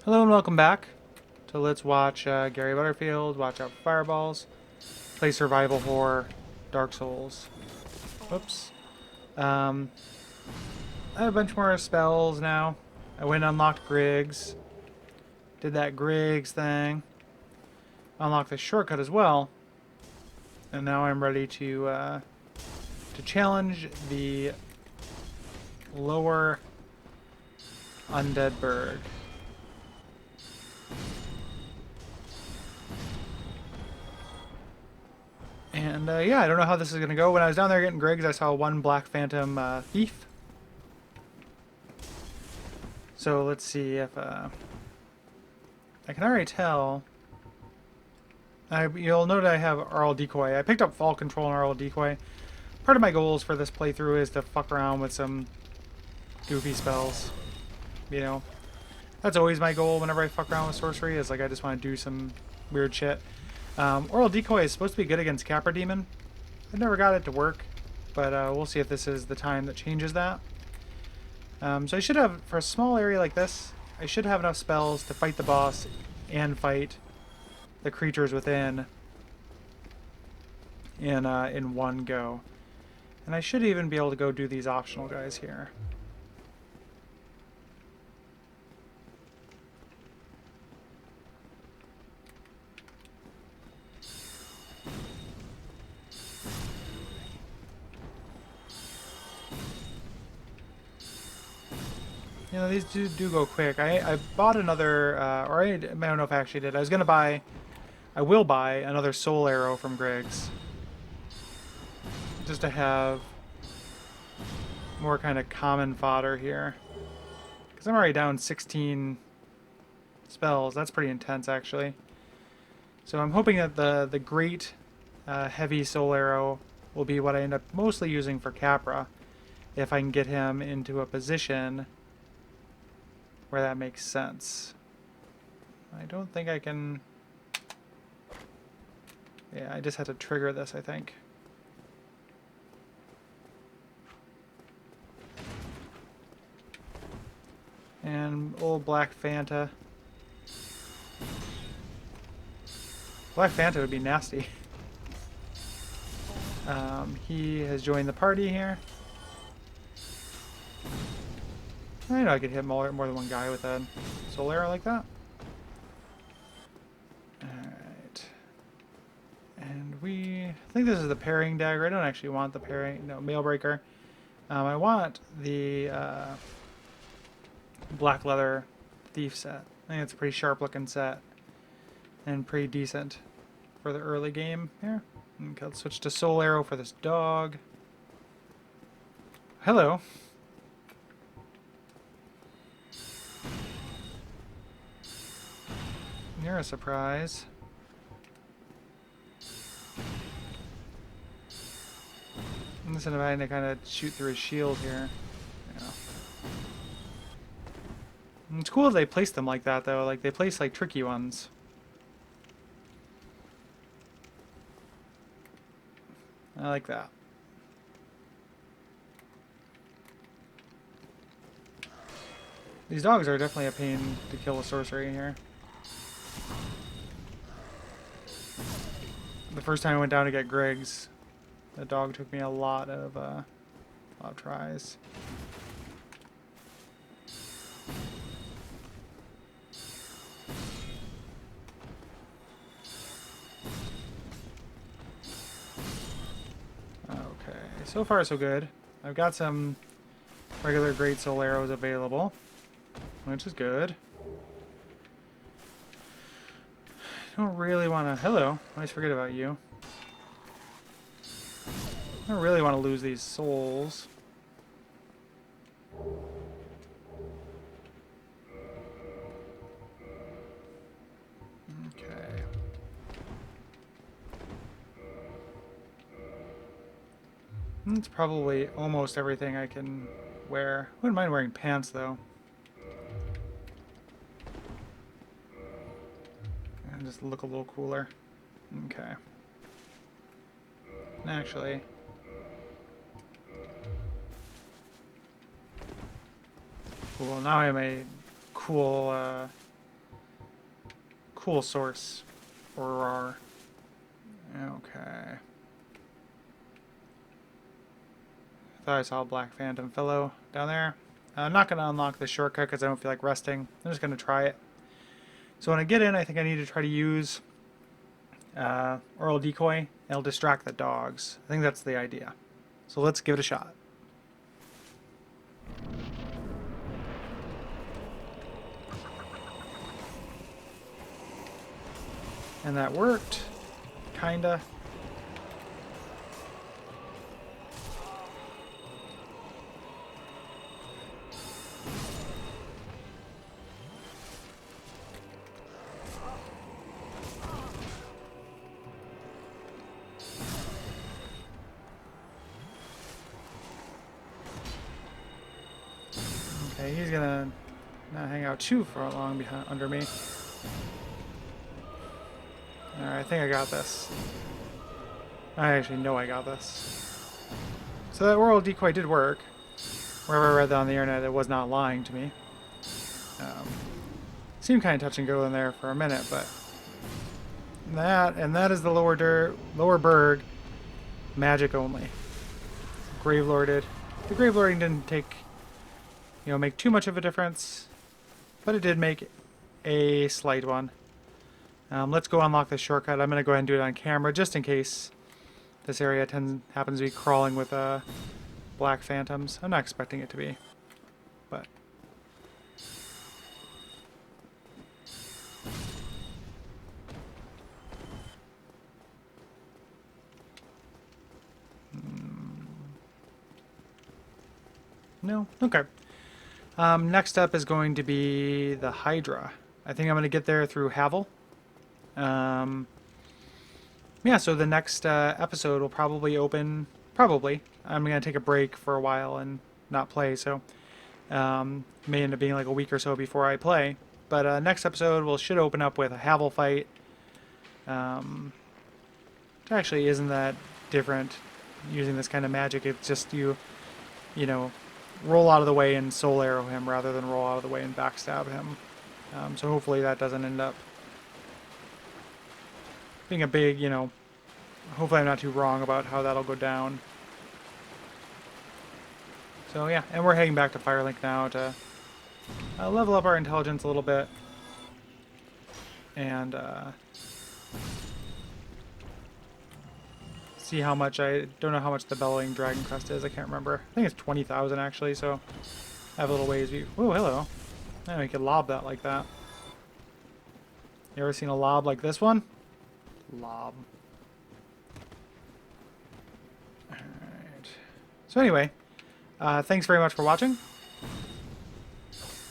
Hello and welcome back to Let's Watch Gary Butterfield, Watch Out for Fireballs, play Survival Horror, Dark Souls. Whoops. Um, I have a bunch more spells now. I went and unlocked Griggs, did that Griggs thing, unlocked the shortcut as well, and now I'm ready to challenge the lower Undead Burg. And yeah, I don't know how this is going to go. When I was down there getting Griggs, I saw one Black Phantom thief. So let's see if I can already tell. You'll note I have RL Decoy. I picked up Fall Control and RL Decoy. Part of my goals for this playthrough is to fuck around with some goofy spells. You know, that's always my goal whenever I fuck around with sorcery. Is like I just want to do some weird shit. Oral Decoy is supposed to be good against Capra Demon. I never got it to work, but we'll see if this is the time that changes that. So I should have, for a small area like this, I should have enough spells to fight the boss and fight the creatures within in one go. And I should even be able to go do these optional guys here. You know, these do go quick. I bought another, or I don't know if I actually did. I will buy another soul arrow from Griggs. Just to have more kind of common fodder here. Because I'm already down 16 spells. That's pretty intense, actually. So I'm hoping that the great heavy soul arrow will be what I end up mostly using for Capra. If I can get him into a position where that makes sense. I don't think I can... Yeah, I just had to trigger this, I think. And old Black Fanta. Black Fanta would be nasty. He has joined the party here. I know I could hit more than one guy with a soul arrow like that. Alright. And I think this is the parrying dagger. I don't actually want the parrying, no, mailbreaker. I want the black leather thief set. I think it's a pretty sharp looking set. And pretty decent for the early game here. Okay, let's switch to soul arrow for this dog. Hello. You're a surprise. Listen, I'm having to kind of shoot through his shield here. Yeah. It's cool they place them like that, though. Like, they place, like, tricky ones. I like that. These dogs are definitely a pain to kill with sorcery here. The first time I went down to get Griggs, the dog took me a lot of tries. Okay, so far so good. I've got some regular Great Soul Arrows available, which is good. I don't really want to... Hello, I always forget about you. I don't really want to lose these souls. Okay. That's probably almost everything I can wear. I wouldn't mind wearing pants, though. And just look a little cooler. Okay. Actually... Cool, now I have a cool cool source. Or okay. I thought I saw a Black Phantom fellow down there. I'm not going to unlock this shortcut because I don't feel like resting. I'm just going to try it. So when I get in, I think I need to try to use Oral Decoy. It'll distract the dogs. I think that's the idea. So let's give it a shot. And that worked. Kinda. Okay, he's gonna not hang out too far long behind under me. Alright, I think I got this. I actually know I got this. So that Oral Decoy did work. Wherever I read that on the internet, it was not lying to me. Seemed kind of touch and go in there for a minute, but that is the lower Burg, magic only. Gravelorded. The Gravelording didn't make too much of a difference, but it did make a slight one. Let's go unlock this shortcut. I'm going to go ahead and do it on camera just in case this area happens to be crawling with black phantoms. I'm not expecting it to be, but no? Okay. Next up is going to be the Hydra. I think I'm going to get there through Havel. Yeah, so the next episode will probably open... Probably. I'm going to take a break for a while and not play, so... may end up being like a week or so before I play. But next episode should open up with a Havel fight. It actually isn't that different using this kind of magic. It's just you know, roll out of the way and soul arrow him rather than roll out of the way and backstab him. So hopefully that doesn't end up being a big, hopefully I'm not too wrong about how that'll go down. So yeah, and we're heading back to Firelink now to level up our intelligence a little bit. And see how much, I don't know how much the Bellowing Dragon Crest is, I can't remember. I think it's 20,000 actually, so I have a little ways. Oh, hello. Now we can lob that like that. You ever seen a lob like this one? Lob. Alright. So anyway, thanks very much for watching.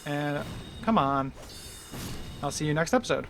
And come on. I'll see you next episode.